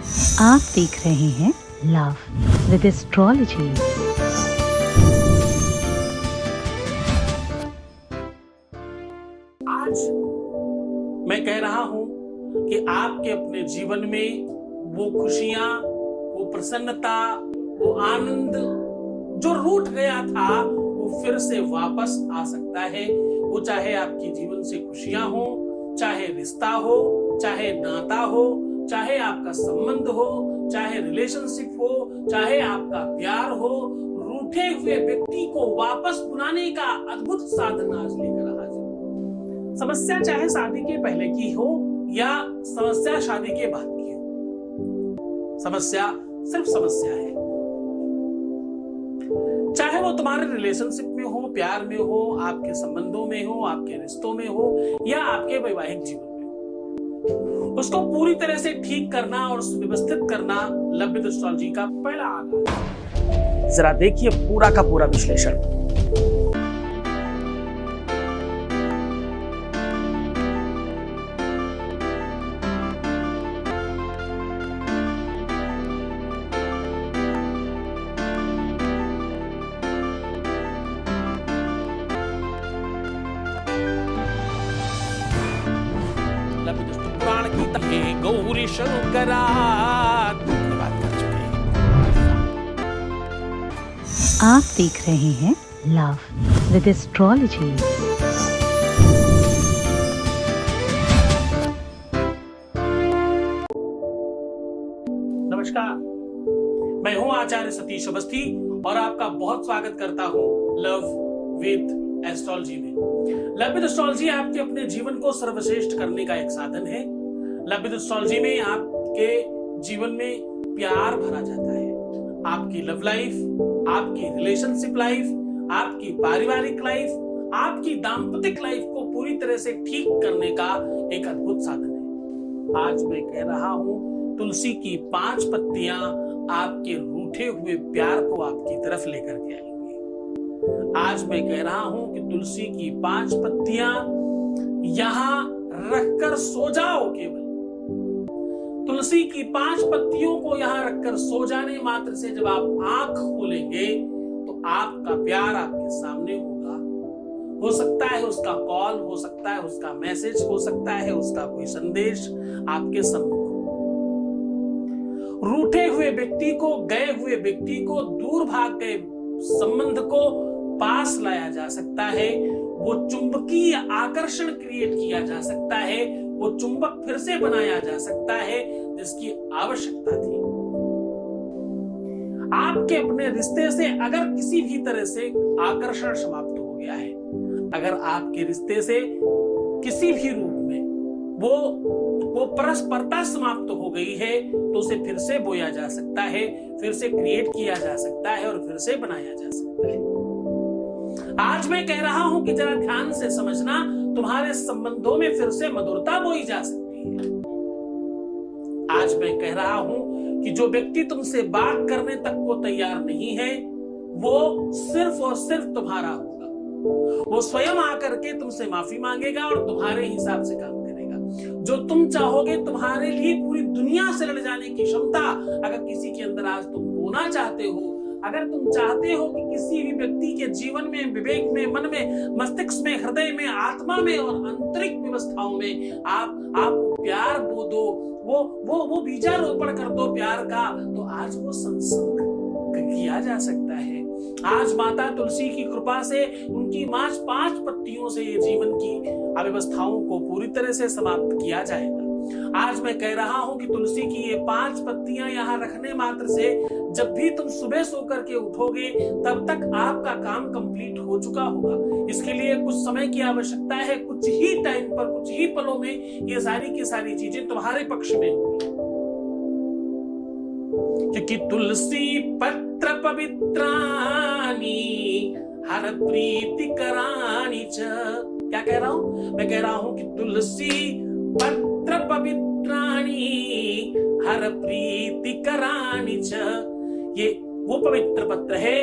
आप देख रहे हैं लव विद एस्ट्रोलॉजी। आज मैं कह रहा हूं कि आपके अपने जीवन में वो खुशियां, वो प्रसन्नता, वो आनंद जो रूठ गया था वो फिर से वापस आ सकता है। वो चाहे आपकी जीवन से खुशियां हो, चाहे रिश्ता हो, चाहे नाता हो, चाहे आपका संबंध हो, चाहे रिलेशनशिप हो, चाहे आपका प्यार हो, रूठे हुए व्यक्ति को वापस बुलाने का अद्भुत साधन आज लेकर हाजिर हूं। समस्या चाहे शादी के पहले की हो या समस्या शादी के बाद की हो, समस्या सिर्फ समस्या है। चाहे वो तुम्हारे रिलेशनशिप में हो, प्यार में हो, आपके संबंधों में हो, आपके रिश्तों में हो या आपके वैवाहिक जीवन में हो, उसको पूरी तरह से ठीक करना और सुव्यवस्थित करना लव विद एस्ट्रोलॉजी का पहला आधार है। जरा देखिए पूरा का पूरा विश्लेषण। पुराण की तरह गौरी शंकरा धन्यवाद कर चुके हैं। आप देख रहे हैं लव विद एस्ट्रोलॉजी। नमस्कार, मैं हूं आचार्य सतीश अवस्थी और आपका बहुत स्वागत करता हूं लव विद एस्ट्रोलॉजी में। लव विद एस्ट्रोलॉजी आपके अपने जीवन को सर्वश्रेष्ठ करने का एक साधन है। लव विद एस्ट्रोलॉजी में आपके जीवन में प्यार भरा जाता है। आपकी लव लाइफ, आपकी रिलेशनशिप लाइफ, आपकी पारिवारिक लाइफ, आपकी दाम्पतिक लाइफ को पूरी तरह से ठीक करने का एक अद्भुत साधन है। आज मैं कह रहा हूं तुलसी की 5 पत्तियां आपके रूठे हुए प्यार को आपकी तरफ लेकर के आएंगे। आज मैं कह रहा हूं कि तुलसी की 5 पत्तियां यहां रखकर सो जाओ। केवल तुलसी की 5 पत्तियों को यहां रखकर सो जाने मात्र से जब आप आंख खोलेंगे तो आपका प्यार आपके सामने होगा। हो सकता है उसका कॉल, हो सकता है उसका मैसेज, हो सकता है उसका कोई संदेश आपके सम्मुख। रूठे हुए व्यक्ति को, गए हुए व्यक्ति को, दूर भाग गए संबंध को पास लाया जा सकता है। वो चुंबकीय आकर्षण क्रिएट किया जा सकता है। वो चुंबक फिर से बनाया जा सकता है जिसकी आवश्यकता थी। आपके अपने रिश्ते से अगर किसी भी तरह से आकर्षण समाप्त हो गया है, अगर आपके रिश्ते से किसी भी रूप में वो परस्परता समाप्त हो गई है तो उसे फिर से बोया जा सकता है, फिर से क्रिएट किया जा सकता है और फिर से बनाया जा सकता है। आज मैं कह रहा हूं कि जरा ध्यान से समझना, तुम्हारे संबंधों में फिर से मधुरता बोई जा सकती है। आज मैं कह रहा हूं कि जो व्यक्ति तुमसे बात करने तक को तैयार नहीं है वो सिर्फ और सिर्फ तुम्हारा होगा। वो स्वयं आकर के तुमसे माफी मांगेगा और तुम्हारे हिसाब से काम करेगा। जो तुम चाहोगे, तुम्हारे लिए पूरी दुनिया से लड़ जाने की क्षमता अगर किसी के अंदर आज तुम होना चाहते हो, अगर तुम चाहते हो कि किसी भी व्यक्ति के जीवन में, विवेक में, मन में, मस्तिष्क में, हृदय में, आत्मा में और आंतरिक व्यवस्थाओं में आप प्यार बो दो, वो बीजारोपण कर दो प्यार का, तो आज वो संसर्ग किया जा सकता है। आज माता तुलसी की कृपा से, उनकी 5 पत्तियों से ये जीवन की अव्यवस्थाओं को पूरी तरह से समाप्त किया जाएगा। आज मैं कह रहा हूं कि तुलसी की ये 5 पत्तियां यहां रखने मात्र से जब भी तुम सुबह सोकर के उठोगे तब तक आपका काम कंप्लीट हो चुका होगा। इसके लिए कुछ समय की आवश्यकता है। कुछ ही टाइम पर, कुछ ही पलों में ये सारी की सारी चीजें तुम्हारे पक्ष में होंगी। क्योंकि तुलसी पत्र पवित्रानी हर प्रीति करानी च। क्या कह रहा हूं? मैं कह रहा हूं कि तुलसी पत्र पवित्राणी हर प्रीति करानी च। ये वो पवित्र पत्र है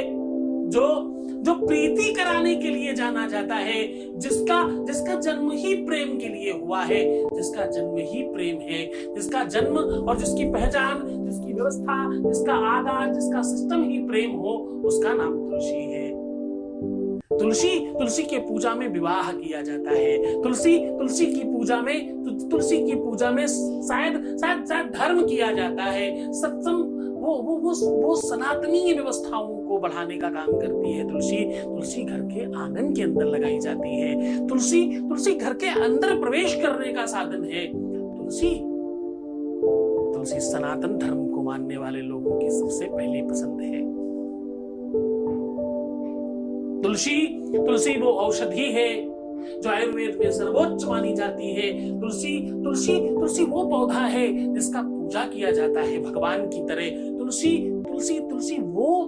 जो जो प्रीति कराने के लिए जाना जाता है, जिसका जिसका जन्म ही प्रेम के लिए हुआ है, जिसका जन्म ही प्रेम है, जिसका जन्म और जिसकी पहचान, जिसकी व्यवस्था, जिसका आधार, जिसका सिस्टम ही प्रेम हो, उसका नाम तुलसी है। तुलसी के पूजा में विवाह किया जाता है। तुलसी की पूजा में शायद धर्म किया जाता है। सत्संग वो सनातनी व्यवस्थाओं को बढ़ाने का काम करती है। तुलसी घर के आंगन के अंदर लगाई जाती है। तुलसी घर के अंदर प्रवेश करने का साधन है। तुलसी सनातन धर्म को मानने वाले लोगों की सबसे पहली पसंद है। तुलसी वो औषधि है जो आयुर्वेद में सर्वोच्च मानी जाती है। तुलसी वो पौधा है जिसका पूजा किया जाता है भगवान की तरह। तुलसी वो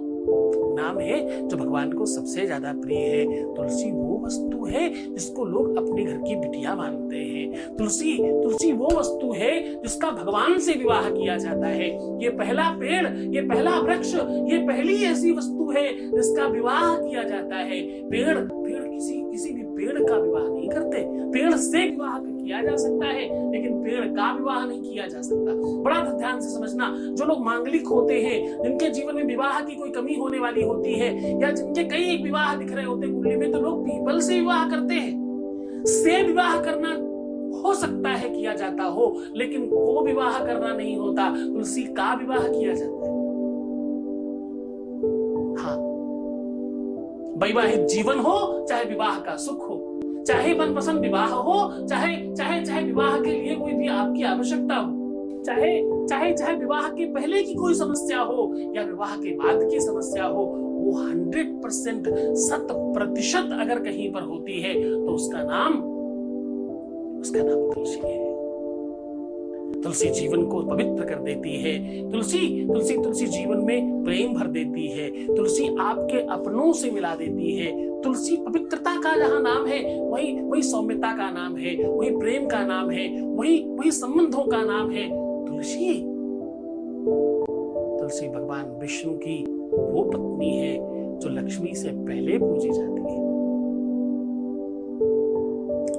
नाम है जो भगवान को सबसे ज्यादा प्रिय है। तुलसी वो वस्तु है जिसको लोग अपने घर की बिटिया मानते हैं। तुलसी वो वस्तु है जिसका भगवान से विवाह किया जाता है। ये पहला पेड़, ये पहला वृक्ष, ये पहली ऐसी वस्तु है जिसका विवाह किया जाता है। पेड़ किसी भी पेड़ का विवाह नहीं करते। पेड़ से विवाह किया जा सकता है लेकिन पेड़ का विवाह नहीं किया जा सकता। बड़ा ध्यान से समझना, जो लोग मांगलिक होते हैं, जिनके जीवन में विवाह की कोई कमी होने वाली होती है, या जिनके कई विवाह दिख रहे होते कुंडली में, तो लोग पीपल से विवाह करते हैं। से विवाह करना हो सकता है किया जाता हो, लेकिन को विवाह करना नहीं होता। तुलसी का विवाह किया जाता है। हाँ, वैवाहिक जीवन हो चाहे विवाह का सुख हो, चाहे मनपसंद विवाह हो, चाहे विवाह के लिए कोई भी आपकी आवश्यकता हो, चाहे विवाह के पहले की कोई समस्या हो या विवाह के बाद की समस्या हो, वो 100% 100% अगर कहीं पर होती है तो उसका नाम तुलसी है। तुलसी जीवन को पवित्र कर देती है। तुलसी जीवन में प्रेम भर देती है। तुलसी आपके अपनों से मिला देती है। तुलसी पवित्रता का जहां नाम है, वही सौम्यता का नाम है, वही प्रेम का नाम है, वही संबंधों का नाम है। तुलसी भगवान विष्णु की वो पत्नी है जो लक्ष्मी से पहले पूजी जाती है।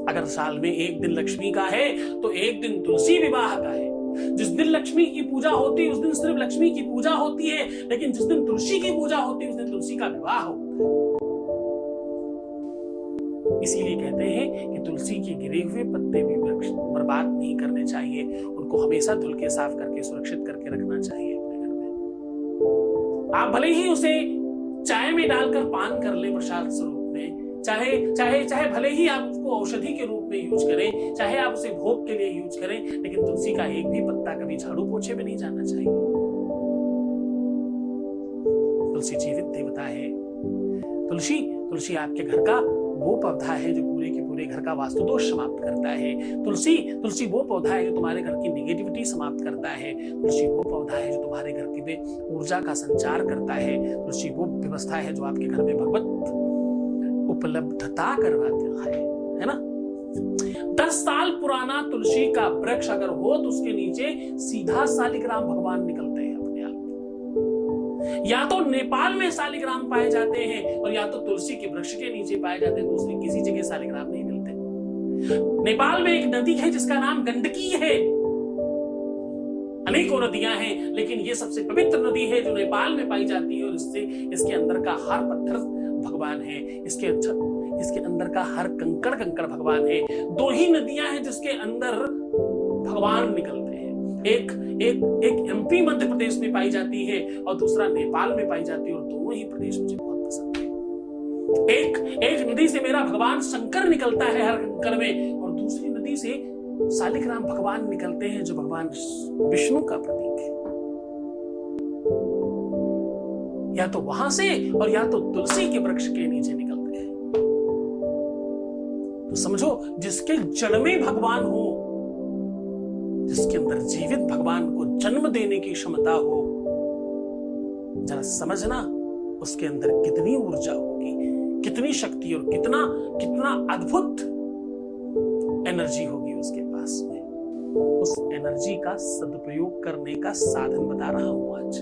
अगर साल में एक दिन लक्ष्मी का है तो एक दिन तुलसी विवाह का है। जिस दिन लक्ष्मी की पूजा होती है उस दिन सिर्फ लक्ष्मी की पूजा होती है, लेकिन जिस दिन तुलसी की पूजा होती है उस दिन तुलसी का विवाह होता है। इसीलिए कहते हैं कि तुलसी के गिरे हुए पत्ते भी बर्बाद नहीं करने चाहिए, उनको हमेशा धुल के साफ करके सुरक्षित करके रखना चाहिए अपने घर में। आप भले ही उसे चाय में डालकर पान कर ले प्रसाद स्वरूप में, चाहे भले ही आप उसको औषधि के रूप में यूज करें, चाहे आप उसे भोग के लिए यूज करें, लेकिन तुलसी का एक भी पत्ता कभी झाड़ू पोछे में नहीं जाना चाहिए। तुलसी जीवित देवता है। तुलसी आपके घर का वो पौधा है जो पूरे के पूरे घर का वास्तु दोष समाप्त करता है। तुलसी वो पौधा है जो तुम्हारे घर की नेगेटिविटी समाप्त करता है। तुलसी वो पौधा है जो तुम्हारे घर की में ऊर्जा का संचार करता है। तुलसी वो व्यवस्था है जो आपके घर में भगवत उपलब्धता करवाती है ना। 10 साल पुराना तुलसी का वृक्ष अगर हो तो उसके नीचे सीधा शालिग्राम भगवान निकलते हैं अपने आप। या तो नेपाल में शालिग्राम पाए जाते हैं और या तो तुलसी के वृक्ष के नीचे पाए जाते हैं। दूसरी किसी जगह शालिग्राम नहीं मिलते। नेपाल में एक नदी है जिसका नाम गंडकी है। अनेकों नदियां हैं लेकिन ये सबसे पवित्र नदी है जो नेपाल में पाई जाती है, और इसके अंदर का हर पत्थर भगवान है। इसके अंदर का हर कंकड़ भगवान है। 2 ही नदियां हैं जिसके अंदर भगवान निकलते हैं। एक एमपी मध्य प्रदेश में पाई जाती है और दूसरा नेपाल में पाई जाती है, और दोनों ही प्रदेश मुझे बहुत पसंद है। एक नदी से मेरा भगवान शंकर निकलता है हर कंकड़ में, और दूसरी नदी से शालिग्राम भगवान निकलते हैं जो भगवान विष्णु का प्रतीक है। या तो वहां से और या तो तुलसी के वृक्ष के नीचे निकलते हैं। तो समझो, जिसके जड़ में भगवान हो, जिसके अंदर जीवित भगवान को जन्म देने की क्षमता हो, जरा समझना उसके अंदर कितनी ऊर्जा होगी, कितनी शक्ति और कितना अद्भुत एनर्जी होगी उसके पास में। उस एनर्जी का सदुपयोग करने का साधन बता रहा हूं आज।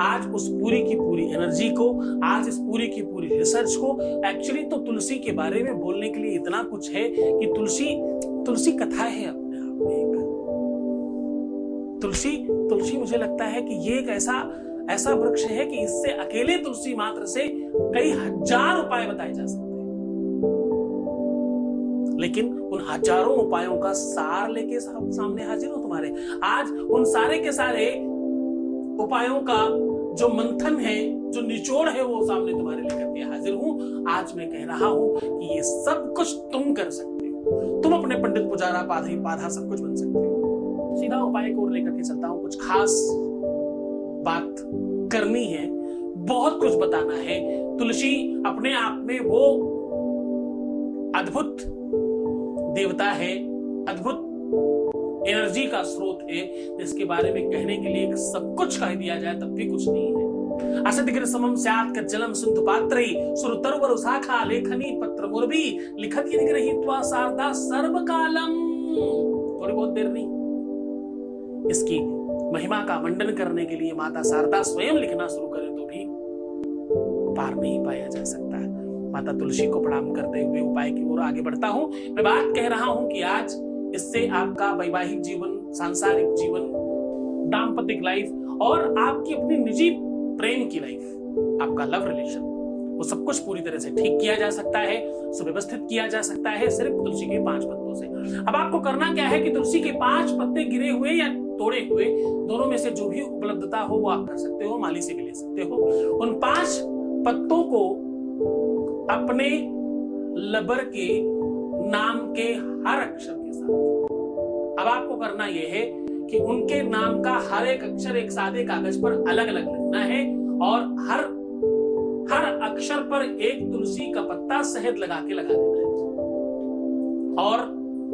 आज उस पूरी की पूरी एनर्जी को, आज इस पूरी की पूरी रिसर्च को, एक्चुअली तो तुलसी के बारे में बोलने के लिए इतना कुछ है कि तुलसी कथा है अपने आप में एक। तुलसी मुझे लगता है कि ये एक ऐसा वृक्ष है कि इससे अकेले तुलसी मात्र से कई हजार उपाय बताए जा सकते हैं, लेकिन उन हजारों उपायों का सार लेके सामने हाजिर हूं तुम्हारे। आज उन सारे के सारे उपायों का जो मंथन है, जो निचोड़ है, वो सामने तुम्हारे लेकर के हाजिर हूं। आज मैं कह रहा हूं कि ये सब कुछ तुम कर सकते हो। तुम अपने पंडित, पुजारा, पाधी, पाधा सब कुछ बन सकते हो। सीधा उपाय को लेकर के चलता हूं। कुछ खास बात करनी है, बहुत कुछ बताना है। तुलसी अपने आप में वो अद्भुत देवता है, अद्भुत एनर्जी का स्रोत है, जिसके बारे में कहने के लिए सब कुछ कह दिया जाए तब भी कुछ नहीं है। असदिग्र समम स्यात् कज्जलम सिंधु पात्रे सुरतरुवर शाखा लेखनी पत्र मुरबी लिखत निग्रहीत्वा शारदा सर्वकालम। थोड़ी बहुत देर नहीं, इसकी महिमा का मंडन करने के लिए माता शारदा स्वयं लिखना शुरू करे तो भी पार नहीं पाया जा सकता है। माता तुलसी को प्रणाम करते हुए उपाय की ओर आगे बढ़ता हूं। मैं बात कह रहा हूं कि आज इससे आपका वैवाहिक जीवन, सांसारिक जीवन, दाम्पत्य लाइफ और आपकी अपनी निजी प्रेम की लाइफ, आपका लव रिलेशन, वो सब कुछ पूरी तरह से ठीक किया जा सकता है, सुव्यवस्थित किया जा सकता है सिर्फ तुलसी के 5 पत्तों से। अब आपको करना क्या है कि तुलसी के 5 पत्ते गिरे हुए या तोड़े हुए, दोनों में से जो भी उपलब्धता हो वो आप कर सकते हो, माली से भी ले सकते हो। उन 5 पत्तों को अपने लबर के नाम के हर अक्षर के साथ, अब आपको करना यह है कि उनके नाम का हर एक अक्षर एक सादे कागज पर अलग अलग लिखना है और हर अक्षर पर एक तुलसी का पत्ता शहद लगा देना है और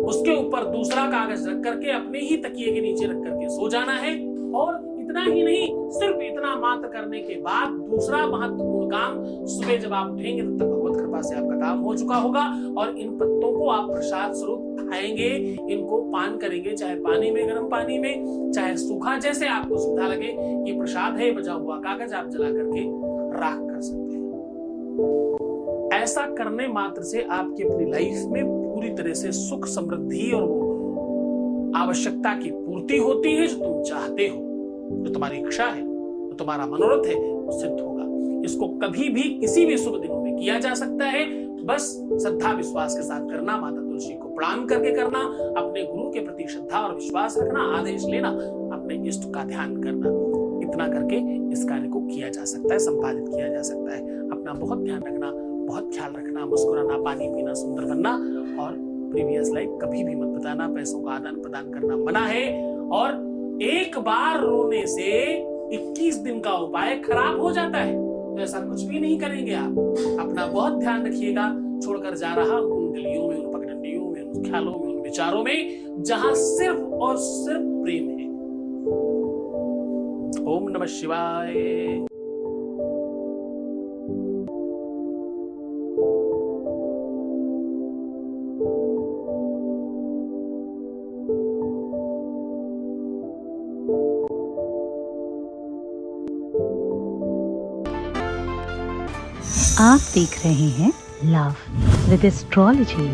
उसके ऊपर दूसरा कागज रख करके अपने ही तकिए के नीचे रख करके सो जाना है। और इतना ही नहीं, सिर्फ इतना मात्र करने के बाद दूसरा महत्वपूर्ण काम, सुबह जब आप उठेंगे तब तक भगवत कृपा से आपका काम हो चुका होगा और इन पत्तों को आप प्रसाद स्वरूप खाएंगे, इनको पान करेंगे, चाहे पानी में, गर्म पानी में, चाहे सूखा, जैसे आपको सुविधा लगे। ये प्रसाद है, बचा हुआ कागज आप जला करके राख कर सकते हैं। ऐसा करने मात्र से आपकी अपनी लाइफ में पूरी तरह से सुख, समृद्धि और वो आवश्यकता की पूर्ति होती है जो तुम चाहते हो, जो तुम्हारी इच्छा है, जो तुम्हारा मनोरथ है, वो सिद्ध होगा। इसको कभी भी किसी भी शुभ दिनों में किया जा सकता है। बस श्रद्धा विश्वास के साथ करना, माता तुलसी को प्रणाम करके करना, अपने गुरु के प्रति श्रद्धा और विश्वास रखना, आदेश लेना, अपने इष्ट का ध्यान करना, इतना करके इस कार्य को किया जा सकता है, संपादित किया जा सकता है। अपना बहुत ध्यान रखना, बहुत ख्याल रखना, मुस्कुराना, पानी पीना, सुंदर बनना और प्रीवियस लाइफ कभी भी मत बताना। पैसों का आदान प्रदान करना मना है और एक बार रोने से 21 दिन का उपाय खराब हो जाता है, तो ऐसा कुछ भी नहीं करेंगे आप। अपना बहुत ध्यान रखिएगा। छोड़कर जा रहा उन गलियों में, उन पगडंडियों में, उन ख्यालों में, उन विचारों में जहां सिर्फ और सिर्फ प्रेम है। ओम नमः शिवाय। आप देख रहे हैं लव विद एस्ट्रोलॉजी।